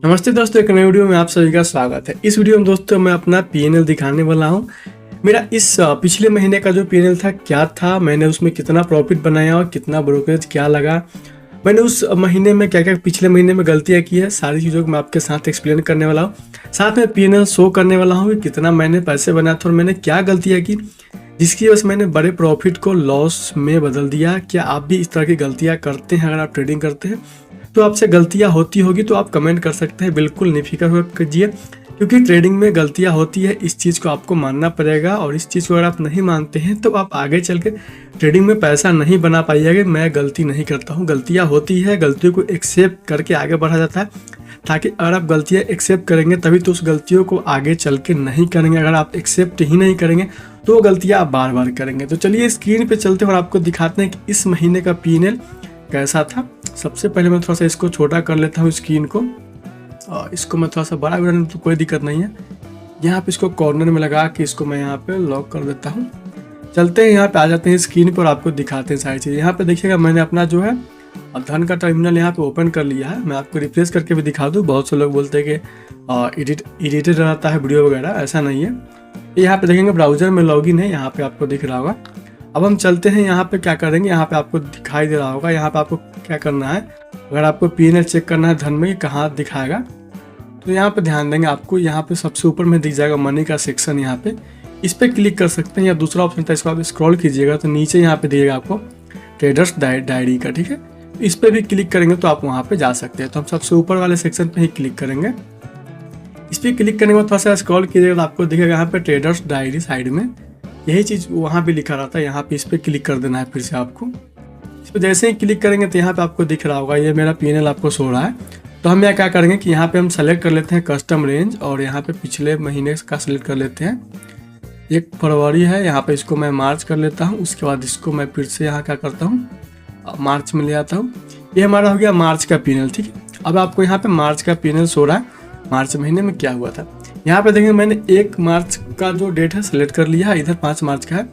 नमस्ते दोस्तों, एक नई वीडियो में आप सभी का स्वागत है। इस वीडियो में दोस्तों मैं अपना पीएनएल दिखाने वाला हूं। मेरा इस पिछले महीने का जो पीएनएल था क्या था, मैंने उसमें कितना प्रॉफिट बनाया और कितना ब्रोकरेज क्या लगा, मैंने उस महीने में क्या क्या पिछले महीने में गलतियां की है, सारी चीज़ों को मैं आपके साथ एक्सप्लेन करने वाला हूँ। साथ में पीएनएल शो करने वाला हूँ कि कितना मैंने पैसे बनाया था और मैंने क्या गलतियाँ की जिसकी वजह से मैंने बड़े प्रॉफिट को लॉस में बदल दिया। क्या आप भी इस तरह की गलतियाँ करते हैं? अगर आप ट्रेडिंग करते हैं तो आपसे गलतियां होती होगी तो आप कमेंट कर सकते हैं, बिल्कुल निफिक्र हो कीजिए, क्योंकि ट्रेडिंग में गलतियां होती है, इस चीज़ को आपको मानना पड़ेगा। और इस चीज़ को अगर आप नहीं मानते हैं तो आप आगे चल के ट्रेडिंग में पैसा नहीं बना पाइएगा। मैं गलती नहीं करता हूँ, गलतियाँ होती है, गलतियों को एक्सेप्ट करके आगे बढ़ा जाता है, ताकि अगर आप गलतियाँ एक्सेप्ट करेंगे तभी तो उस गलतियों को आगे चल के नहीं करेंगे। अगर आप एक्सेप्ट ही नहीं करेंगे तो वो गलतियाँ आप बार बार करेंगे। तो चलिए स्क्रीन पे चलते हैं और आपको दिखाते हैं कि इस महीने का पीएनएल कैसा था। सबसे पहले मैं थोड़ा सा इसको छोटा कर लेता हूँ स्क्रीन को, और इसको मैं थोड़ा सा बड़ा करने में तो कोई दिक्कत नहीं है। यहाँ पे इसको कॉर्नर में लगा के इसको मैं यहाँ पे लॉक कर देता हूँ। चलते हैं यहाँ पे आ जाते हैं स्क्रीन पर, आपको दिखाते हैं सारी चीज़ें। यहाँ पे देखिएगा मैंने अपना जो है धन का टर्मिनल यहाँ पे ओपन कर लिया है। मैं आपको रिफ्रेश करके भी दिखा दूँ। बहुत से लोग बोलते हैं कि एडिटेड रहता है वीडियो वगैरह, ऐसा नहीं है। यहाँ पे देखेंगे ब्राउजर में लॉगिन है, यहाँ पे आपको दिख रहा होगा। अब हम चलते हैं यहाँ पे, क्या करेंगे, यहाँ पे आपको दिखाई दे रहा होगा। यहाँ पे आपको क्या करना है, अगर आपको पीएनएल चेक करना है धन में कहाँ दिखाएगा, तो यहाँ पे ध्यान देंगे। आपको यहाँ पे सबसे ऊपर में दिख जाएगा मनी का सेक्शन, यहाँ पे इस पर क्लिक कर सकते हैं। या दूसरा ऑप्शन था, इसको आप स्क्रॉल कीजिएगा तो नीचे यहाँ पे दिखेगा आपको ट्रेडर्स डायरी का, ठीक है। इस पर भी क्लिक करेंगे तो आप वहाँ पे जा सकते हैं। तो हम सबसे ऊपर वाले सेक्शन पे ही क्लिक करेंगे। इस पर क्लिक करने के बाद थोड़ा सा स्क्रॉल कीजिएगा तो आपको दिखेगा यहाँ पे ट्रेडर्स डायरी साइड में, यही चीज़ वहाँ पे लिखा रहता है। यहाँ पे इस पर क्लिक कर देना है फिर से आपको। इस पर जैसे ही क्लिक करेंगे तो यहाँ पे आपको दिख रहा होगा ये मेरा पीएनएल आपको शो रहा है। तो हम यहाँ क्या करेंगे कि यहाँ पे हम सेलेक्ट कर लेते हैं कस्टम रेंज, और यहाँ पे पिछले महीने का सेलेक्ट कर लेते हैं। 1 फरवरी है, यहाँ पे इसको मैं मार्च कर लेता हूँ। उसके बाद इसको मैं फिर से यहाँ क्या करता हूँ, मार्च में ले आता हूँ। ये हमारा हो गया मार्च का पीएनएल, ठीक है। अब आपको यहाँ पे मार्च का पीएनएल शो रहा है, मार्च महीने में क्या हुआ था। यहाँ पे देखेंगे मैंने 1 मार्च का जो डेट है सेलेक्ट कर लिया है, इधर 5 मार्च का है।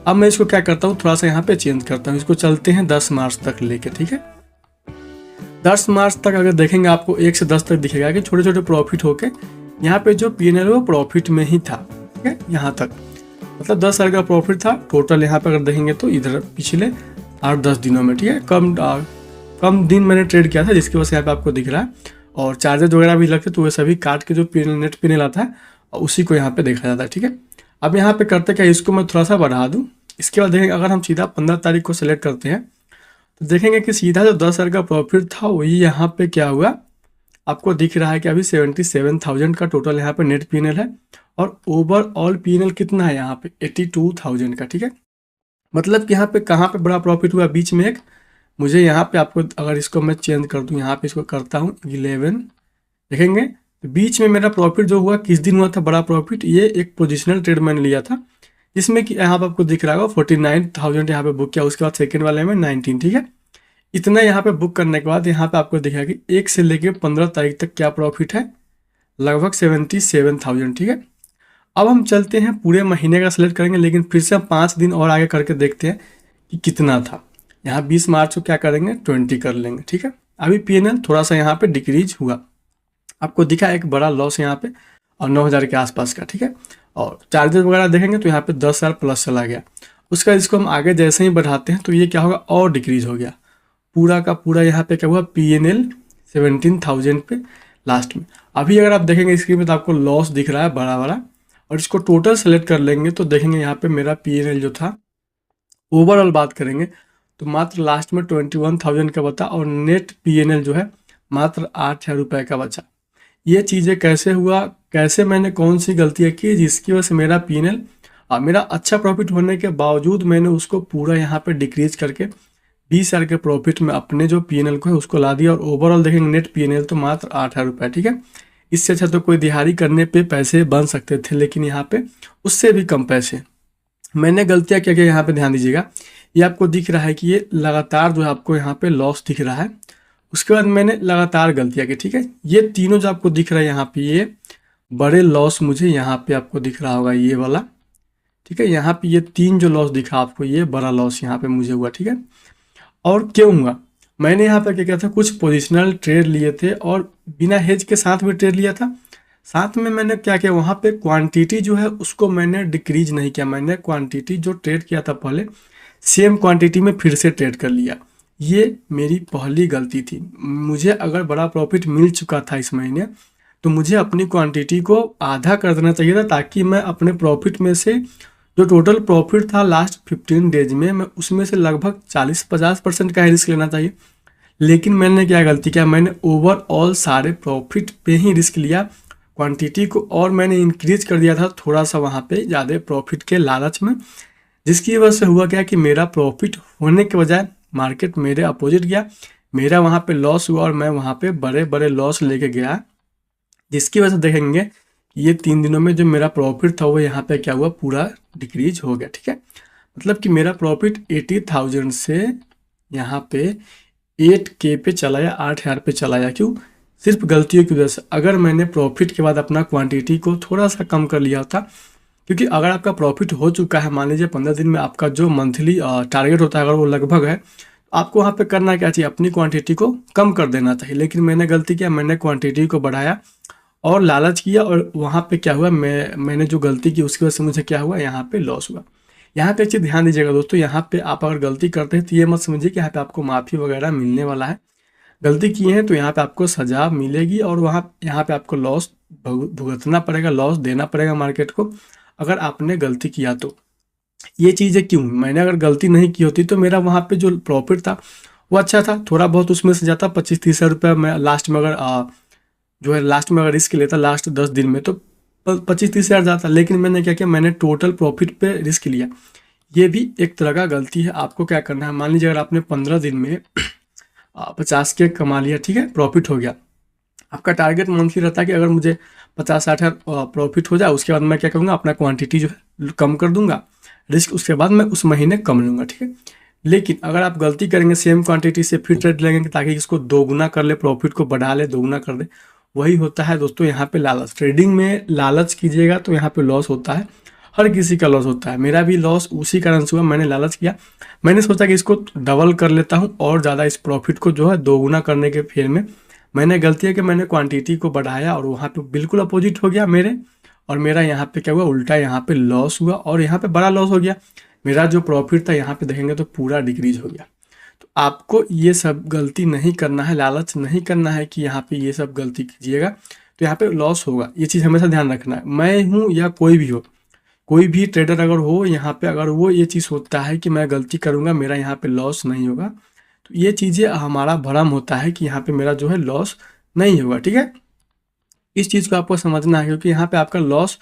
अब मैं इसको क्या करता हूँ, थोड़ा सा यहाँ पे चेंज करता हूँ। इसको चलते हैं 10 मार्च तक लेके, ठीक है। 10 मार्च तक अगर देखेंगे आपको 1 से 10 तक दिखेगा कि छोटे छोटे प्रॉफिट होके यहाँ पे जो पीएनएल वो प्रॉफिट में ही था, ठीक है। यहाँ तक मतलब 10,000 का प्रॉफिट था टोटल। यहाँ पे अगर देखेंगे तो इधर पिछले 8-10 दिनों में, ठीक है। कम दिन मैंने ट्रेड किया था, जिसकी वजह से यहाँ पे आपको दिख रहा है। और चार्जेस वगैरह भी लगते तो वे सभी काट के जो नेट पीएनएल आता है और उसी को यहाँ पे देखा जाता है, ठीक है। अब यहाँ पे करते क्या, इसको मैं थोड़ा सा बढ़ा दूँ। इसके बाद देखेंगे अगर हम सीधा 15 तारीख को सेलेक्ट करते हैं तो देखेंगे कि सीधा जो 10,000 का प्रॉफिट था वही यहाँ पे क्या हुआ, आपको दिख रहा है कि अभी 77,000 का टोटल यहाँ पे नेट पीएनएल है। और ओवरऑल पीएनएल कितना है यहाँ पे 82,000 का, ठीक है। मतलब कि यहाँ पे कहाँ पे बड़ा प्रॉफिट हुआ, बीच में एक मुझे यहाँ पे आपको अगर इसको मैं चेंज कर दूँ, यहाँ पे इसको करता हूँ 11, देखेंगे तो बीच में मेरा प्रॉफिट जो हुआ किस दिन हुआ था बड़ा प्रॉफिट, ये एक पोजिशनल ट्रेड मैंने लिया था, जिसमें कि यहाँ पे आपको दिख रहा होगा 49,000 यहाँ पे बुक किया। उसके बाद सेकंड वाले में 19, ठीक है। इतना यहाँ पे बुक करने के बाद यहाँ पे आपको दिखेगा कि 1 से लेके 15 तारीख तक क्या प्रॉफिट है, लगभग 77,000, ठीक है। अब हम चलते हैं पूरे महीने का सेलेक्ट करेंगे, लेकिन फिर से हम 5 दिन और आगे करके देखते हैं कि कितना था। यहाँ 20 मार्च को क्या करेंगे 20 कर लेंगे, ठीक है। अभी पीएनएल थोड़ा सा यहाँ पे डिक्रीज हुआ, आपको दिखा एक बड़ा लॉस यहाँ पे और 9,000 के आसपास का, ठीक है। और चार्जेस वगैरह देखेंगे तो यहाँ पे 10,000 प्लस चला गया। उसका इसको हम आगे जैसे ही बढ़ाते हैं तो ये क्या होगा और डिक्रीज हो गया, पूरा का पूरा यहाँ पे क्या हुआ पीएनएल 17,000 पे लास्ट में। अभी अगर आप देखेंगे स्क्रीन में तो आपको लॉस दिख रहा है बड़ा बड़ा, और इसको टोटल सेलेक्ट कर लेंगे तो देखेंगे यहाँ पे मेरा पीएनएल जो था ओवरऑल बात करेंगे तो मात्र लास्ट में 21,000 का बचा, और नेट पीएनएल जो है मात्र 8,000 रुपये का बचा। ये चीज़ें कैसे हुआ, कैसे मैंने कौन सी गलतियाँ की जिसकी वजह से मेरा पीएनएल मेरा अच्छा प्रॉफिट होने के बावजूद मैंने उसको पूरा यहाँ पे डिक्रीज करके 20,000 के प्रॉफिट में अपने जो पीएनएल को है उसको ला दिया। और ओवरऑल देखेंगे नेट पीएनएल तो मात्र 8,000 रुपये, ठीक है। इससे अच्छा तो कोई दिहाड़ी करने पे पैसे बन सकते थे, लेकिन यहाँ पे उससे भी कम पैसे। मैंने गलतियाँ क्या क्या यहाँ पे ध्यान दीजिएगा। ये आपको दिख रहा है कि ये लगातार जो है आपको यहाँ पे लॉस दिख रहा है। उसके बाद मैंने लगातार गलतियाँ की, ठीक है। ये तीनों जो आपको दिख रहा है यहाँ पे ये बड़े लॉस मुझे यहाँ पे आपको दिख रहा होगा ये वाला, ठीक है। यहाँ पे ये 3 जो लॉस दिखा आपको ये बड़ा लॉस यहाँ पे मुझे हुआ, ठीक है। और क्यों हुआ, मैंने यहाँ पे क्या किया था, कुछ पोजिशनल ट्रेड लिए थे और बिना हेज के साथ भी ट्रेड लिया था। साथ में मैंने क्या किया, वहाँ पे क्वांटिटी जो है उसको मैंने डिक्रीज नहीं किया, मैंने क्वांटिटी जो ट्रेड किया था पहले सेम क्वांटिटी में फिर से ट्रेड कर लिया। ये मेरी पहली गलती थी। मुझे अगर बड़ा प्रॉफिट मिल चुका था इस महीने तो मुझे अपनी क्वांटिटी को आधा कर देना चाहिए था, ताकि मैं अपने प्रॉफिट में से जो टोटल प्रॉफिट था लास्ट 15 डेज में, मैं उसमें से लगभग 40-50% का ही रिस्क लेना चाहिए। लेकिन मैंने क्या गलती किया, मैंने ओवरऑल सारे प्रॉफिट पे ही रिस्क लिया क्वांटिटी को, और मैंने इंक्रीज कर दिया था थोड़ा सा वहाँ पे ज़्यादा प्रॉफिट के लालच में, जिसकी वजह से हुआ क्या कि मेरा प्रॉफिट होने के बजाय मार्केट मेरे अपोजिट गया, मेरा वहाँ पे लॉस हुआ और मैं वहाँ पे बड़े बड़े लॉस लेके गया, जिसकी वजह से देखेंगे ये 3 दिनों में जो मेरा प्रॉफिट था वो यहाँ पे क्या हुआ, पूरा डिक्रीज हो गया। ठीक है, मतलब कि मेरा प्रॉफिट 80,000 से यहाँ पे 8K पे चला या 8,000 पे चला या क्यों, सिर्फ गलतियों की वजह से। अगर मैंने प्रॉफिट के बाद अपना क्वांटिटी को थोड़ा सा कम कर लिया था, क्योंकि अगर आपका प्रॉफिट हो चुका है, मान लीजिए 15 दिन में आपका जो मंथली टारगेट होता है अगर वो लगभग है, आपको वहाँ पे करना क्या चाहिए, अपनी क्वांटिटी को कम कर देना चाहिए। लेकिन मैंने गलती किया, मैंने क्वांटिटी को बढ़ाया और लालच किया, और वहाँ पे क्या हुआ, मैंने जो गलती की उसकी वजह से मुझे क्या हुआ, यहाँ पे लॉस हुआ। यहाँ पे एक चीज़ ध्यान दीजिएगा दोस्तों, यहाँ पे आप अगर गलती करते हैं तो ये मत समझिए कि यहाँ पे आपको माफ़ी वगैरह मिलने वाला है। गलती किए हैं तो यहाँ पे आपको सजा मिलेगी और यहाँ पे आपको लॉस भुगतना पड़ेगा, लॉस देना पड़ेगा मार्केट को, अगर आपने गलती किया तो। ये चीज़ें क्यों, मैंने अगर गलती नहीं की होती तो मेरा वहाँ पे जो प्रॉफिट था वो अच्छा था, थोड़ा बहुत उसमें से जाता 25-30 रुपये मैं लास्ट में अगर जो है लास्ट में अगर रिस्क लेता लास्ट 10 दिन में तो 25-30 हज़ार जाता। लेकिन मैंने क्या किया, मैंने टोटल प्रॉफिट पे रिस्क लिया। ये भी एक तरह का गलती है। आपको क्या करना है, मान लीजिए अगर आपने 15 दिन में 50K कमा लिया, ठीक है, प्रॉफिट हो गया, आपका टारगेट मंथली रहता है कि अगर मुझे 50-60 हज़ार प्रॉफिट हो जाए, उसके बाद मैं क्या करूँगा, अपना क्वांटिटी जो है कम कर दूंगा, रिस्क उसके बाद मैं उस महीने कम लूँगा। ठीक है, लेकिन अगर आप गलती करेंगे सेम क्वांटिटी से फिर ट्रेड लेंगे ताकि इसको दोगुना कर ले, प्रॉफिट को बढ़ा ले, दोगुना कर दे, वही होता है दोस्तों यहाँ पे लालच। ट्रेडिंग में लालच कीजिएगा तो यहाँ पे लॉस होता है, हर किसी का लॉस होता है। मेरा भी लॉस उसी कारण से हुआ, मैंने लालच किया, मैंने सोचा कि इसको डबल कर लेता हूँ और ज़्यादा इस प्रॉफिट को जो है दोगुना करने के फेर में मैंने गलती है कि मैंने क्वांटिटी को बढ़ाया और वहाँ पे बिल्कुल अपोजिट हो गया मेरे, और मेरा यहाँ पे क्या हुआ, उल्टा यहाँ पे लॉस हुआ और यहाँ पे बड़ा लॉस हो गया। मेरा जो प्रॉफिट था यहाँ पे देखेंगे तो पूरा डिक्रीज हो गया। तो आपको ये सब गलती नहीं करना है, लालच नहीं करना है कि यहाँ पे ये सब गलती कीजिएगा तो यहाँ पे लॉस होगा। ये चीज़ हमेशा ध्यान रखना है। मैं हूँ या कोई भी हो, कोई भी ट्रेडर अगर हो, यहाँ पे अगर वो ये चीज़ होता है कि मैं गलती करूँगा मेरा यहाँ पे लॉस नहीं होगा, तो ये चीज़ें हमारा भ्रम होता है कि यहाँ पे मेरा जो है लॉस नहीं होगा। ठीक है, इस चीज़ को आपको समझना है, क्योंकि यहाँ पे आपका लॉस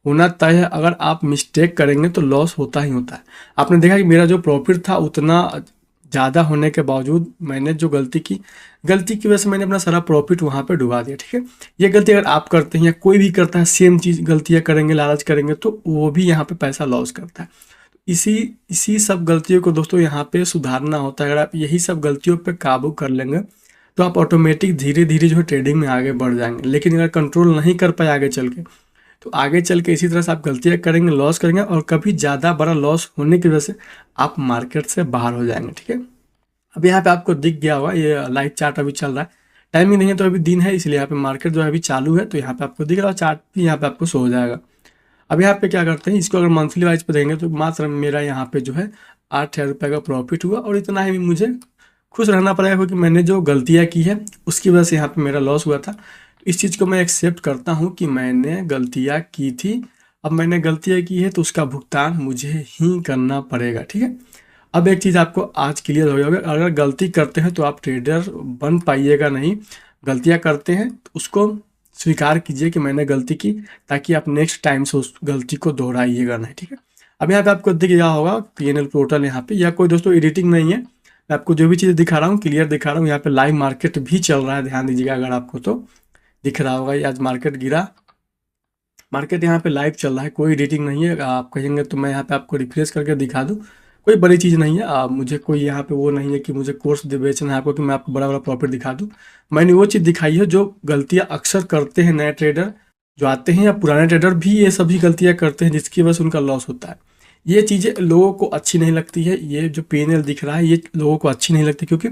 होना तय है। अगर आप मिस्टेक करेंगे तो लॉस होता ही होता है। आपने देखा कि मेरा जो प्रॉफिट था उतना ज़्यादा होने के बावजूद मैंने जो गलती की वजह से मैंने अपना सारा प्रॉफिट वहाँ पे डुबा दिया। ठीक है, ये गलती अगर आप करते हैं या कोई भी करता है, सेम चीज़ गलतियाँ करेंगे, लालच करेंगे, तो वो भी यहाँ पे पैसा लॉस करता है। इसी सब गलतियों को दोस्तों यहाँ पे सुधारना होता है। अगर आप यही सब गलतियों पे काबू कर लेंगे तो आप ऑटोमेटिक धीरे धीरे जो है ट्रेडिंग में आगे बढ़ जाएंगे। लेकिन अगर कंट्रोल नहीं कर पाए आगे चल के, तो आगे चल के इसी तरह से आप गलतियाँ करेंगे, लॉस करेंगे, और कभी ज़्यादा बड़ा लॉस होने की वजह से आप मार्केट से बाहर हो जाएंगे। ठीक है, अब यहाँ पे आपको दिख गया होगा ये लाइव चार्ट अभी चल रहा है, टाइमिंग नहीं है तो अभी दिन है, इसलिए यहाँ पे मार्केट जो है अभी चालू है, तो यहाँ पे आपको दिख रहा है चार्ट भी यहाँ पे आपको शो हो जाएगा। अब यहाँ पे क्या करते हैं, इसको अगर मंथली वाइज पे देंगे तो मात्र मेरा यहाँ पे जो है 8,000 रुपये का प्रॉफिट हुआ, और इतना ही मुझे खुश रहना पड़ेगा क्योंकि मैंने जो गलतियाँ की है उसकी वजह से यहाँ पे मेरा लॉस हुआ था। तो इस चीज़ को मैं एक्सेप्ट करता हूँ कि मैंने गलतियाँ की थी, अब मैंने गलतियाँ की है तो उसका भुगतान मुझे ही करना पड़ेगा। ठीक है, अब एक चीज़ आपको आज क्लियर हो जाएगा, अगर गलती करते हैं तो आप ट्रेडर बन पाइएगा नहीं। गलतियाँ करते हैं तो उसको स्वीकार कीजिए कि मैंने गलती की, ताकि आप नेक्स्ट टाइम से उस गलती को दोहराइएगा नहीं। ठीक है, अब यहाँ पे आपको दिख गया होगा PNL पोर्टल, यहाँ पे या कोई दोस्तों एडिटिंग नहीं है, मैं आपको जो भी चीज़ दिखा रहा हूँ क्लियर दिखा रहा हूँ। यहाँ पे लाइव मार्केट भी चल रहा है, ध्यान दीजिएगा, अगर आपको तो दिख रहा होगा। ये आज मार्केट गिरा, मार्केट यहाँ पे लाइव चल रहा है, कोई एडिटिंग नहीं है। आप कहेंगे तो मैं यहाँ पे आपको रिफ्रेश करके दिखा दूँ, कोई बड़ी चीज़ नहीं है। मुझे कोई यहाँ पे वो नहीं है कि मुझे कोर्स बेचना है आपको कि मैं आपको बड़ा बड़ा प्रॉफिट दिखा दूँ। मैंने वो चीज़ दिखाई है जो गलतियाँ अक्सर करते हैं नए ट्रेडर जो आते हैं, या पुराने ट्रेडर भी ये सभी गलतियाँ करते हैं जिसकी वजह से उनका लॉस होता है। ये चीज़ें लोगों को अच्छी नहीं लगती है, ये जो PNL दिख रहा है ये लोगों को अच्छी नहीं लगती, क्योंकि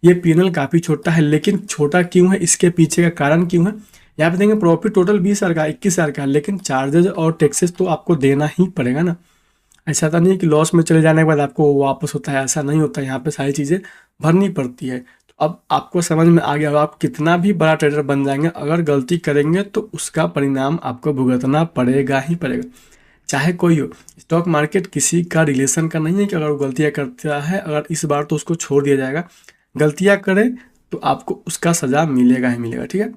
ये पीएनएल काफ़ी छोटा है, लेकिन छोटा क्यों है, इसके पीछे का कारण क्यों है। यहाँ पे देखेंगे प्रॉफिट टोटल 20,000 का, 21,000 का है, लेकिन चार्जेज और टैक्सेस तो आपको देना ही पड़ेगा ना। ऐसा तो नहीं है कि लॉस में चले जाने के बाद आपको वापस होता है, ऐसा नहीं होता है। यहाँ पे सारी चीज़ें भरनी पड़ती है। तो अब आपको समझ में आ गया, अब आप कितना भी बड़ा ट्रेडर बन जाएंगे, अगर गलती करेंगे तो उसका परिणाम आपको भुगतना पड़ेगा ही पड़ेगा, चाहे कोई हो। स्टॉक मार्केट किसी का रिलेशन का नहीं है कि अगर वो गलतियाँ करता है, अगर इस बार तो उसको छोड़ दिया जाएगा। गलतियाँ करे तो आपको उसका सज़ा मिलेगा ही मिलेगा, ठीक है।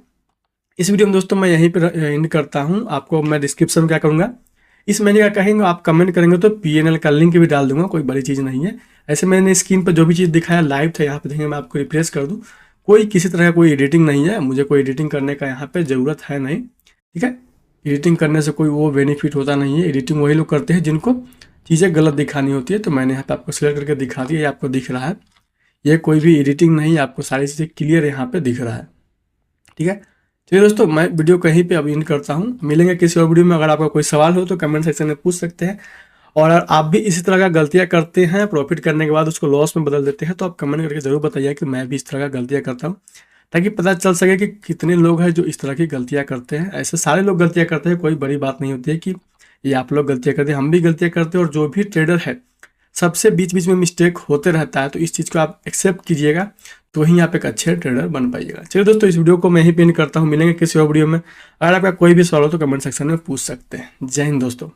इस वीडियो में दोस्तों मैं यहीं पर एंड करता हूँ। आपको मैं डिस्क्रिप्शन में क्या करूँगा, इस महीने का कहेंगे आप कमेंट करेंगे तो पीएनएल का लिंक भी डाल दूंगा, कोई बड़ी चीज़ नहीं है। ऐसे मैंने स्क्रीन पर जो भी चीज़ दिखाया लाइव था, यहाँ पे देखेंगे, मैं आपको रिफ्रेश कर दूँ। कोई किसी तरह का कोई एडिटिंग नहीं है, मुझे कोई एडिटिंग करने का यहाँ पे ज़रूरत है नहीं, ठीक है। एडिटिंग करने से कोई वो बेनिफिट होता नहीं है। एडिटिंग वही लोग करते हैं जिनको चीज़ें गलत दिखानी होती है। तो मैंने यहाँ पे आपको सिलेक्ट करके दिखा दिया, ये आपको दिख रहा है। ये कोई भी एडिटिंग नहीं, आपको सारी चीज़ें क्लियर यहाँ पे दिख रहा है, ठीक है। चलिए दोस्तों, मैं वीडियो कहीं पे अब एंड करता हूँ। मिलेंगे किसी और वीडियो में। अगर आपका कोई सवाल हो तो कमेंट सेक्शन में पूछ सकते हैं। और अगर आप भी इसी तरह का गलतियाँ करते हैं, प्रॉफिट करने के बाद उसको लॉस में बदल देते हैं, तो आप कमेंट करके ज़रूर बताइए कि मैं भी इस तरह का गलतियाँ करता हूँ, ताकि पता चल सके कि कितने लोग हैं जो इस तरह की गलतियाँ करते हैं। ऐसे सारे लोग गलतियाँ करते हैं, कोई बड़ी बात नहीं होती है कि ये आप लोग गलतियाँ करते हैं, हम भी गलतियाँ करते हैं। और जो भी ट्रेडर है, सबसे बीच बीच में मिस्टेक होते रहता है। तो इस चीज़ को आप एक्सेप्ट कीजिएगा, तो ही आप एक अच्छे ट्रेडर बन पाइएगा। चलिए दोस्तों, इस वीडियो को मैं ही पिन करता हूँ। मिलेंगे किसी और वीडियो में। अगर आपका कोई भी सवाल हो तो कमेंट सेक्शन में पूछ सकते हैं। जय हिंद दोस्तों।